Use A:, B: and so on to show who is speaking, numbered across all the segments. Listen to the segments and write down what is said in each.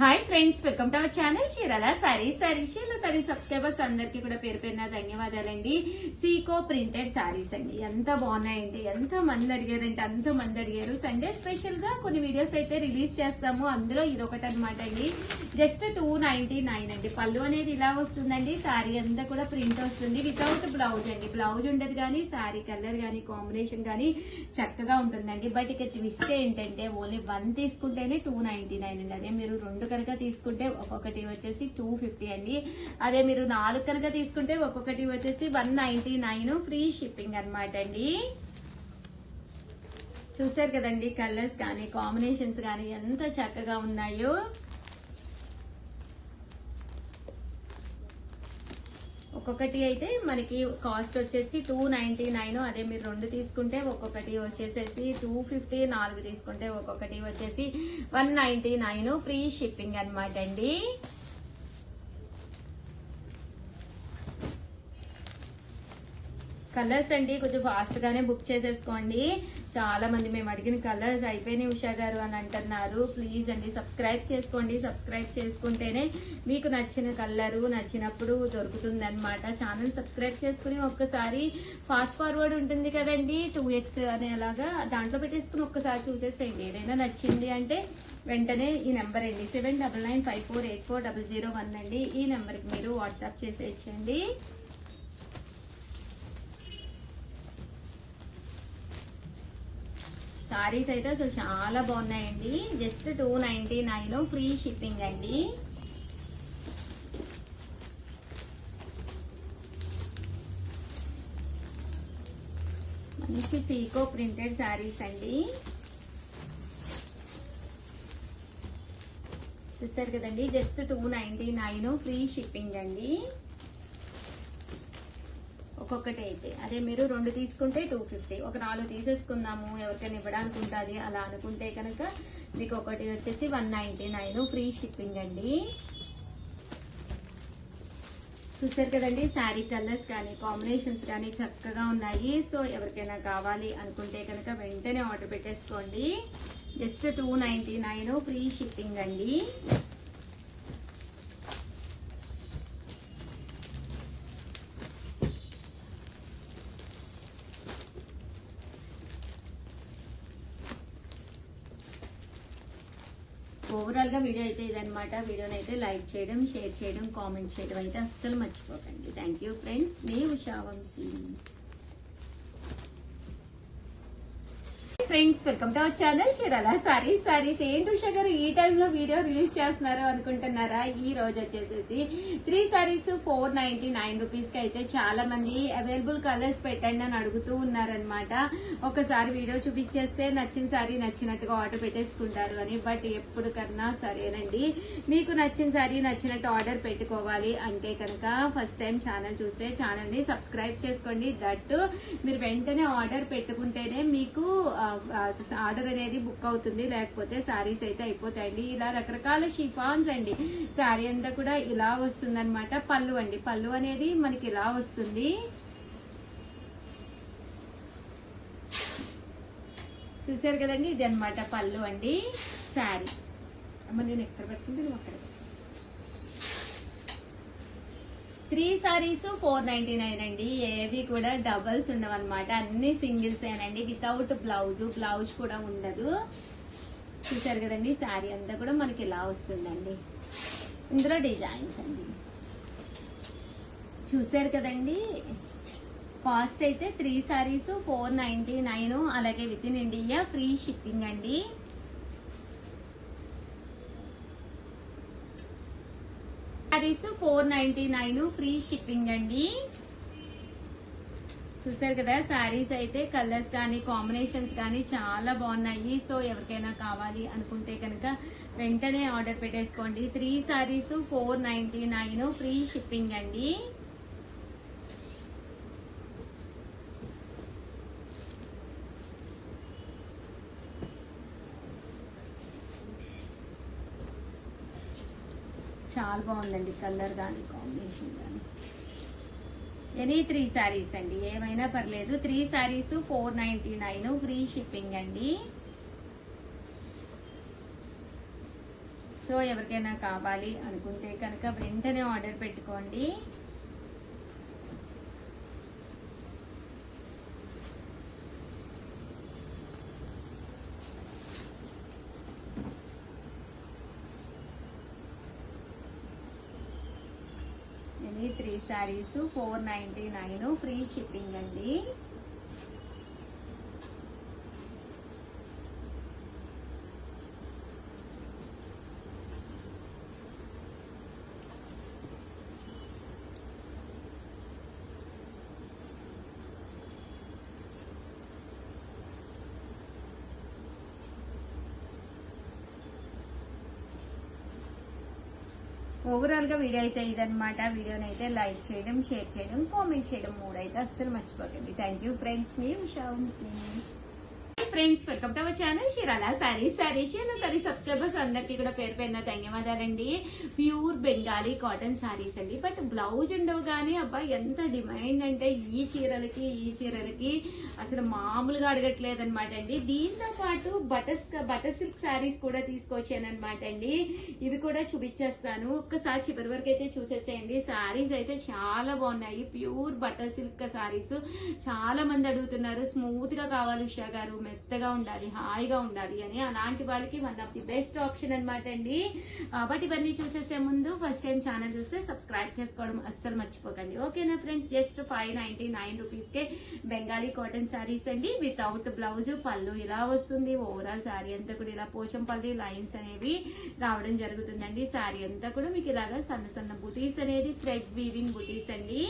A: Hi friends, welcome to our channel Chirala saris. Chirala sorry subscribers అందరికీ కూడా పేరు పేరున ధన్యవాదాలండి. సీకో ప్రింటెడ్ సారీస్ అండి, ఎంత బాగున్నాయండి, ఎంత మంది అడిగారంటే అంత మంది అడిగారు. సండే స్పెషల్ గా కొన్ని వీడియోస్ అయితే రిలీజ్ చేస్తాము, అందులో ఇదొకటి అనమాట అండి. జస్ట్ 299 అండి. పళ్ళు అనేది ఇలా వస్తుందండి, సారీ అంతా కూడా ప్రింట్ వస్తుంది వితౌట్ బ్లౌజ్ అండి. బ్లౌజ్ ఉండదు కానీ సారీ కలర్ కానీ కాంబినేషన్ కానీ చక్కగా ఉంటుందండి. బట్ ఇక ట్విస్ట్ ఏంటంటే ఓన్లీ 1 తీసుకుంటేనే 299 అండి. అదే మీరు 2 కనుక తీసుకుంటే ఒక్కొక్కటి వచ్చేసి 250 అండి. అదే మీరు 4 కనుక తీసుకుంటే ఒక్కొక్కటి వచ్చేసి 199 ఫ్రీ షిప్పింగ్ అనమాట అండి. చూసారు కదండి, కలర్స్ కానీ కాంబినేషన్స్ కానీ ఎంత చక్కగా ఉన్నాయో. ఒక్కొక్కటి అయితే మనకి కాస్ట్ వచ్చేసి 299. అదే మీరు 2 తీసుకుంటే ఒక్కొక్కటి వచ్చేసేసి 250, 4 తీసుకుంటే ఒక్కొక్కటి వచ్చేసి 199 ఫ్రీ షిప్పింగ్ అనమాట అండి. కలర్స్ అండి కొంచెం ఫాస్ట్ గానే బుక్ చేసేసుకోండి. చాలా మంది మేము అడిగిన కలర్స్ అయిపోయినాయి ఉషా గారు అని అంటున్నారు. ప్లీజ్ అండి సబ్స్క్రైబ్ చేసుకోండి. సబ్స్క్రైబ్ చేసుకుంటేనే మీకు నచ్చిన కలరు నచ్చినప్పుడు దొరుకుతుంది అనమాట. ఛానల్ సబ్స్క్రైబ్ చేసుకుని ఒక్కసారి ఫాస్ట్ ఫార్వర్డ్ ఉంటుంది కదండి, 2x అనేలాగా దాంట్లో పెట్టేసుకుని ఒక్కసారి చూసేసేయండి. ఏదైనా నచ్చింది అంటే వెంటనే ఈ నెంబర్ అండి 799954840001 అండి. ఈ నెంబర్కి మీరు వాట్సాప్ చేసేయచ్చండి. సారీస్ అయితే అసలు చాలా బాగున్నాయండి. జస్ట్ 299 ఫ్రీ షిప్పింగ్ అండి. మంచి సీకో ప్రింటెడ్ సారీస్ అండి. చూసారు కదండి, జస్ట్ 299 ఫ్రీ షిప్పింగ్ అండి. ఒక్కొక్కటి అయితే అదే మీరు 2 తీసుకుంటే 250, ఒక 4 తీసేసుకుందాము ఎవరికైనా ఇవ్వడానికి ఉంటుంది అలా అనుకుంటే కనుక మీకు ఒకటి వచ్చేసి 199 ఫ్రీ షిప్పింగ్ అండి. చూసారు కదండి, శారీ కలర్స్ కానీ కాంబినేషన్స్ కానీ చక్కగా ఉన్నాయి. సో ఎవరికైనా కావాలి అనుకుంటే కనుక వెంటనే ఆర్డర్ పెట్టేసుకోండి. జస్ట్ 299 ఫ్రీ షిప్పింగ్ అండి. ఓవరాల్ గా వీడియో అయితే ఇదనమాట. వీడియోని అయితే లైక్ చేయడం, షేర్ చేయడం, కామెంట్ చేయడం అయితే అస్సలు మర్చిపోకండి. థ్యాంక్ యూ ఫ్రెండ్స్, మీ Usha Vamsi. Friends, welcome to our channel Chirala sarees. ఏంటి ఉషా గారు ఈ టైంలో వీడియో రిలీజ్ చేస్తున్నారు అనుకుంటున్నారా? ఈ రోజు వచ్చేసేసి 3 సారీస్ 499 రూపీస్ కి అయితే చాలా మంది అవైలబుల్ కలర్స్ పెట్టండి అని అడుగుతూ ఉన్నారనమాట. ఒకసారి వీడియో చూపించేస్తే నచ్చిన సారీ నచ్చినట్టుగా ఆర్డర్ పెట్టేసుకుంటారు అని. బట్ ఎప్పుడు కన్నా సరేనండి, మీకు నచ్చిన సారీ నచ్చినట్టు ఆర్డర్ పెట్టుకోవాలి అంటే కనుక ఫస్ట్ టైం ఛానల్ చూస్తే ఛానల్ ని సబ్స్క్రైబ్ చేసుకోండి. దట్ మీరు వెంటనే ఆర్డర్ పెట్టుకుంటేనే మీకు ఆర్డర్ అనేది బుక్ అవుతుంది, లేకపోతే సారీస్ అయితే అయిపోతాయండి. ఇలా రకరకాల షిఫాన్స్ అండి. సారీ అంతా కూడా ఇలా వస్తుంది అనమాట. పళ్ళు అండి, పళ్ళు అనేది మనకి ఇలా వస్తుంది. చూసారు కదండి, ఇది అనమాట పళ్ళు అండి. సారీ అమ్మ నేను ఎక్కడ పెట్టుకుంటే నువ్వు అక్కడ 3 సారీస్ 499 అండి. ఏవి కూడా డబల్స్ ఉండవన్నమాట, అన్ని సింగిల్స్ ఏనండి. వితౌట్ బ్లౌజ్ కూడా ఉండదు. చూసారు కదండి, శారీ అంతా కూడా మనకి ఇలా వస్తుందండి. ఇందులో డిజైన్స్ అండి చూసారు కదండి. కాస్ట్ అయితే 3 సారీస్ 499, అలాగే with in India free shipping అండి. సారీస్ 499 ఫ్రీ షిప్పింగ్ అండి. చూసారు కదా, సారీస్ అయితే కలర్స్ కానీ కాంబినేషన్స్ కానీ చాలా బాగున్నాయి. సో ఎవరికైనా కావాలి అనుకుంటే కనుక వెంటనే ఆర్డర్ పెట్టేసుకోండి. 3 సారీస్ 499 ఫ్రీ షిప్పింగ్ అండి. చాలా బాగుందండి, కలర్ కానీ కాంబినేషన్ కానీ. ఎనీ 3 సారీస్ అండి, ఏమైనా పర్లేదు. 3 సారీస్ 499 ఫ్రీ షిప్పింగ్ అండి. సో ఎవరికైనా కావాలి అనుకుంటే కనుక వెంటనే ఆర్డర్ పెట్టుకోండి. ఇది 3 శారీస్ 499 ఫ్రీ షిప్పింగ్ అండి. ఓవరాల్ గా వీడియో అయితే ఇదనమాట. వీడియోని అయితే లైక్ చేయడం, షేర్ చేయడం, కామెంట్ చేయడం 3 అయితే అస్సలు మర్చిపోకండి. Thank you friends. మీ Usha friends, welcome to our channel Chirala saris. Chirala sorry subscribers అందరికీ కూడా పేరు పేరున ధన్యవాదాలండి. ప్యూర్ బెంగాలీ కాటన్ సారీస్ అండి. బట్ బ్లౌజ్ ఉండవు కానీ అబ్బాయి ఎంత డిమాండ్ అంటే ఈ చీరలకి అసలు మామూలుగా అడగట్లేదు అనమాట అండి. దీంతో పాటు బటర్ సిల్క్ సారీస్ కూడా తీసుకొచ్చానమాట అండి. ఇవి కూడా చూపించేస్తాను. ఒక్కసారి చివరి వరకు అయితే చూసేసేయండి. సారీస్ అయితే చాలా బాగున్నాయి. ప్యూర్ బటర్ సిల్క్ సారీస్ చాలా మంది అడుగుతున్నారు. స్మూత్ గా కావాలి ఉషా గారు, మెత్తగా ఉండాలి, హాయిగా ఉండాలి అని. అలాంటి వాళ్ళకి one of the best option అనమాట అండి. బట్ ఇవన్నీ చూసేసే ముందు ఫస్ట్ టైం ఛానల్ చూస్తే సబ్స్క్రైబ్ చేసుకోవడం అస్సలు మర్చిపోకండి. ఓకేనా ఫ్రెండ్స్? జస్ట్ 599 రూపీస్ కే బెంగాలీ కాటన్ సారీస్ అండి. వితౌట్ బ్లౌజ్, పళ్ళు ఇలా వస్తుంది. ఓవరాల్ సారీ అంతా కూడా ఇలా పోచంపల్లి లైన్స్ అనేవి రావడం జరుగుతుందండి. సారీ అంతా కూడా మీకు ఇలాగా సన్న సన్న బుటీస్ అనేది థ్రెడ్ వీవింగ్ బుటీస్ అండి.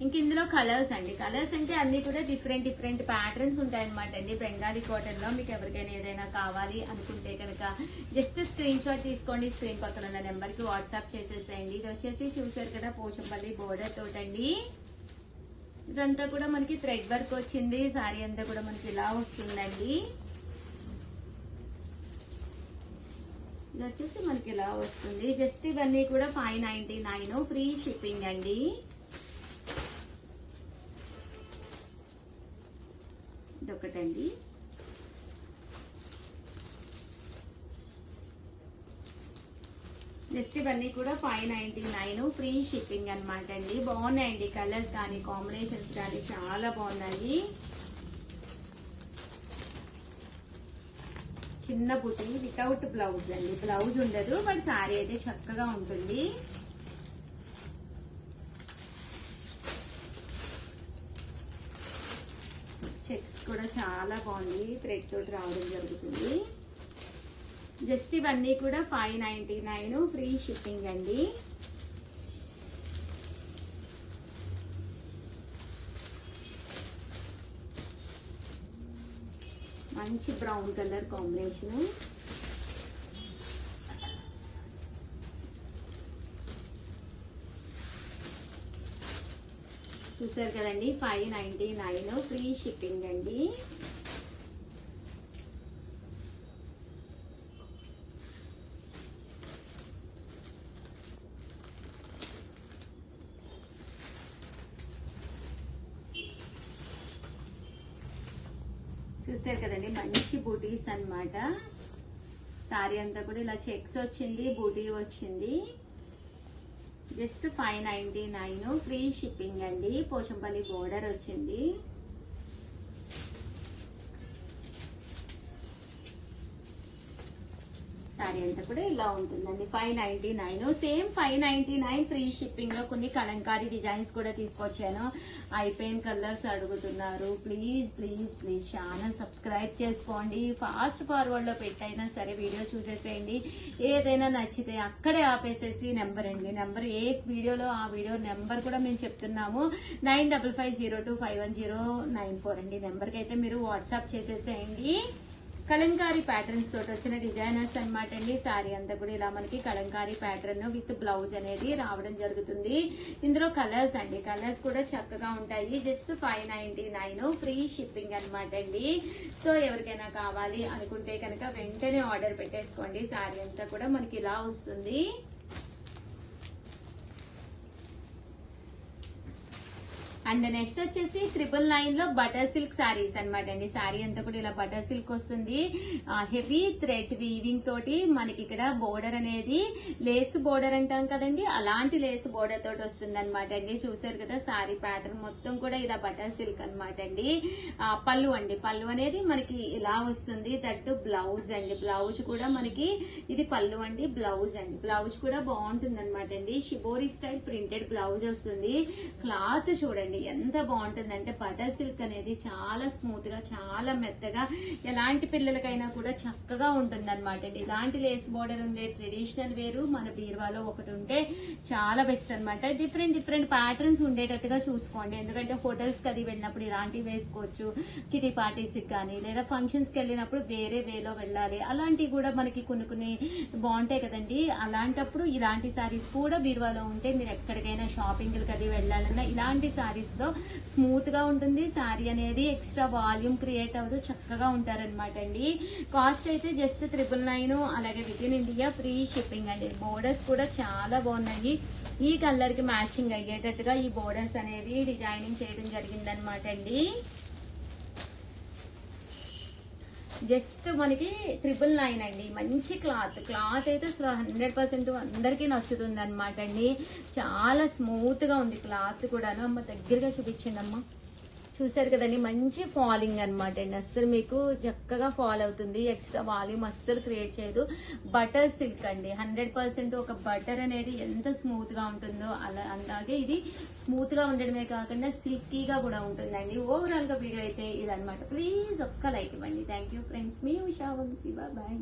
A: ఇంక ఇందులో కలర్స్ అండి. కలర్స్ అంటే అన్ని కూడా డిఫరెంట్ ప్యాటర్న్స్ ఉంటాయన్నమాట అండి. బెంగాలీ కాటన్ లో మీకు ఎవరికైనా ఏదైనా కావాలి అనుకుంటే కనుక జస్ట్ స్క్రీన్ షాట్ తీసుకోండి. స్క్రీన్ పక్కన ఉన్న నెంబర్ కి వాట్సాప్ చేసేసేయండి. ఇది వచ్చేసి చూసారు కదా పోచంపల్లి బోర్డర్ తోటండి. ఇదంతా కూడా మనకి థ్రెడ్ వర్క్ వచ్చింది. సారీ అంతా కూడా మనకి ఇలా వస్తుందండి. ఇది వచ్చేసి మనకి ఇలా వస్తుంది. జస్ట్ ఇవన్నీ కూడా 599 ఫ్రీ షిప్పింగ్ అండి. ఇదొకటండి. జస్ట్ ఇవన్నీ కూడా 599 ఫ్రీ షిప్పింగ్ అనమాట అండి. బాగున్నాయండి. కలర్స్ కానీ కాంబినేషన్స్ కానీ చాలా బాగున్నాయి. చిన్న బుటీ వితౌట్ బ్లౌజ్ అండి. బ్లౌజ్ ఉండదు బట్ సారీ అయితే చక్కగా ఉంటుంది. చెక్స్ కూడా చాలా బాగుంది. థ్రెడ్ తోటి రావడం జరుగుతుంది. జస్ట్ ఇవన్నీ కూడా 599 ఫ్రీ షిప్పింగ్ అండి. మంచి బ్రౌన్ కలర్ కాంబినేషన్. చూసారు కదండి 599 ఫ్రీ షిప్పింగ్ అండి. చూసారు కదండి మంచి బూటీస్ అన్నమాట. సారీ అంతా కూడా ఇలా చెక్స్ వచ్చింది, బూటీ వచ్చింది. జస్ట్ 599 ఫ్రీ షిప్పింగ్ అండి. పోచంపల్లి బోర్డర్ వచ్చింది. సారీ అంతా కూడా ఇలా ఉంటుందండి. 599 సేమ్ 599 ఫ్రీ షిప్పింగ్ లో కొన్ని కలంకారీ డిజైన్స్ కూడా తీసుకొచ్చాను. అయిపోయిన కలర్స్ అడుగుతున్నారు. ప్లీజ్ ఛానల్ సబ్స్క్రైబ్ చేసుకోండి. ఫాస్ట్ ఫార్వర్డ్ లో పెట్టైనా సరే వీడియో చూసేసేయండి. ఏదైనా నచ్చితే అక్కడే ఆపేసేసి నెంబర్ అండి. నెంబర్ ఏ వీడియోలో ఆ వీడియో నెంబర్ కూడా మేము చెప్తున్నాము. 9550251094 అండి. నెంబర్ కి అయితే మీరు వాట్సాప్ చేసేసేయండి. కలంకారీ ప్యాటర్న్స్ తోటి వచ్చిన డిజైనర్స్ అనమాట అండి. సారీ అంతా కూడా ఇలా మనకి కలంకారీ ప్యాటర్న్ విత్ బ్లౌజ్ అనేది రావడం జరుగుతుంది. ఇందులో కలర్స్ అండి. కలర్స్ కూడా చక్కగా ఉంటాయి. జస్ట్ 599 ఫ్రీ షిప్పింగ్ అనమాట అండి. సో ఎవరికైనా కావాలి అనుకుంటే కనుక వెంటనే ఆర్డర్ పెట్టేసుకోండి. సారీ అంతా కూడా మనకి ఇలా వస్తుంది. అండ్ నెక్స్ట్ వచ్చేసి 999 లో బటర్ సిల్క్ శారీస్ అనమాట అండి. శారీ అంతా కూడా ఇలా బటర్ సిల్క్ వస్తుంది. హెవీ థ్రెడ్ వీవింగ్ తోటి మనకి ఇక్కడ బోర్డర్ అనేది లేస్ బోర్డర్ అంటాం కదండి, అలాంటి లేస్ బోర్డర్ తోటి వస్తుంది అనమాట అండి. చూసారు కదా శారీ ప్యాటర్న్ మొత్తం కూడా ఇలా బటర్ సిల్క్ అనమాట అండి. పళ్ళు అండి, పళ్ళు అనేది మనకి ఇలా వస్తుంది. దట్టు బ్లౌజ్ అండి, బ్లౌజ్ కూడా మనకి ఇది పళ్ళు అండి, బ్లౌజ్ అండి. బ్లౌజ్ కూడా బాగుంటుంది అనమాట అండి. షిబోరి స్టైల్ ప్రింటెడ్ బ్లౌజ్ వస్తుంది. క్లాత్ చూడండి ఎంత బాగుంటుందంటే బటర్ సిల్క్ అనేది చాలా స్మూత్ గా, చాలా మెత్తగా, ఎలాంటి పిల్లలకైనా కూడా చక్కగా ఉంటుంది అనమాట అండి. ఇలాంటి లేస్ బోర్డర్ ఉండే ట్రెడిషనల్ వేరు మన బీరువాలో ఒకటి ఉంటే చాలా బెస్ట్ అనమాట. డిఫరెంట్ ప్యాటర్న్స్ ఉండేటట్టుగా చూసుకోండి. ఎందుకంటే హోటల్స్ కి అది వెళ్ళినప్పుడు ఇలాంటివి వేసుకోవచ్చు, కిటీ పార్టీస్ కి కానీ, లేదా ఫంక్షన్స్ కి వెళ్ళినప్పుడు వేరే వేలో వెళ్ళాలి, అలాంటివి కూడా మనకి కొన్ని బాగుంటాయి కదండి. అలాంటప్పుడు ఇలాంటి సారీస్ కూడా బీరువాలో ఉంటే మీరు ఎక్కడికైనా షాపింగ్ కి అది వెళ్ళాలన్నా ఇలాంటి సారీస్ లో స్మూత్ గా ఉంటుంది. శారీ అనేది ఎక్స్ట్రా వాల్యూమ్ క్రియేట్ అవుతూ చక్కగా ఉంటారనమాట అండి. కాస్ట్ అయితే జస్ట్ 999, అలాగే with in India free shipping అండి. బోర్డర్స్ కూడా చాలా బాగున్నాయి. ఈ కలర్ కి మ్యాచింగ్ అయ్యేటట్టుగా ఈ బోర్డర్స్ అనేవి డిజైనింగ్ చేయడం జరిగిందనమాట అండి. జస్ట్ మనకి 999 అండి. మంచి క్లాత్ అయితే అసలు 100% అందరికీ నచ్చుతుంది అనమాట అండి. చాలా స్మూత్ గా ఉంది క్లాత్ కూడాను. అమ్మ దగ్గరగా చూపించండి అమ్మ. చూసారు కదండి, మంచి ఫాలింగ్ అనమాట అండి. అస్సలు మీకు చక్కగా ఫాల్ అవుతుంది. ఎక్స్ట్రా వాల్యూమ్ అస్సలు క్రియేట్ చేయదు. బటర్ సిల్క్ అండి, 100% ఒక బటర్ అనేది ఎంత స్మూత్ గా ఉంటుందో అలాగే ఇది స్మూత్ గా ఉండడమే కాకుండా సిల్కీగా కూడా ఉంటుందండి. ఓవరాల్ గా వీడియో అయితే ఇదనమాట. ప్లీజ్ ఒక్క లైక్ ఇవ్వండి. Thank you friends. మీ ఉషా వంశీ. బాయ్.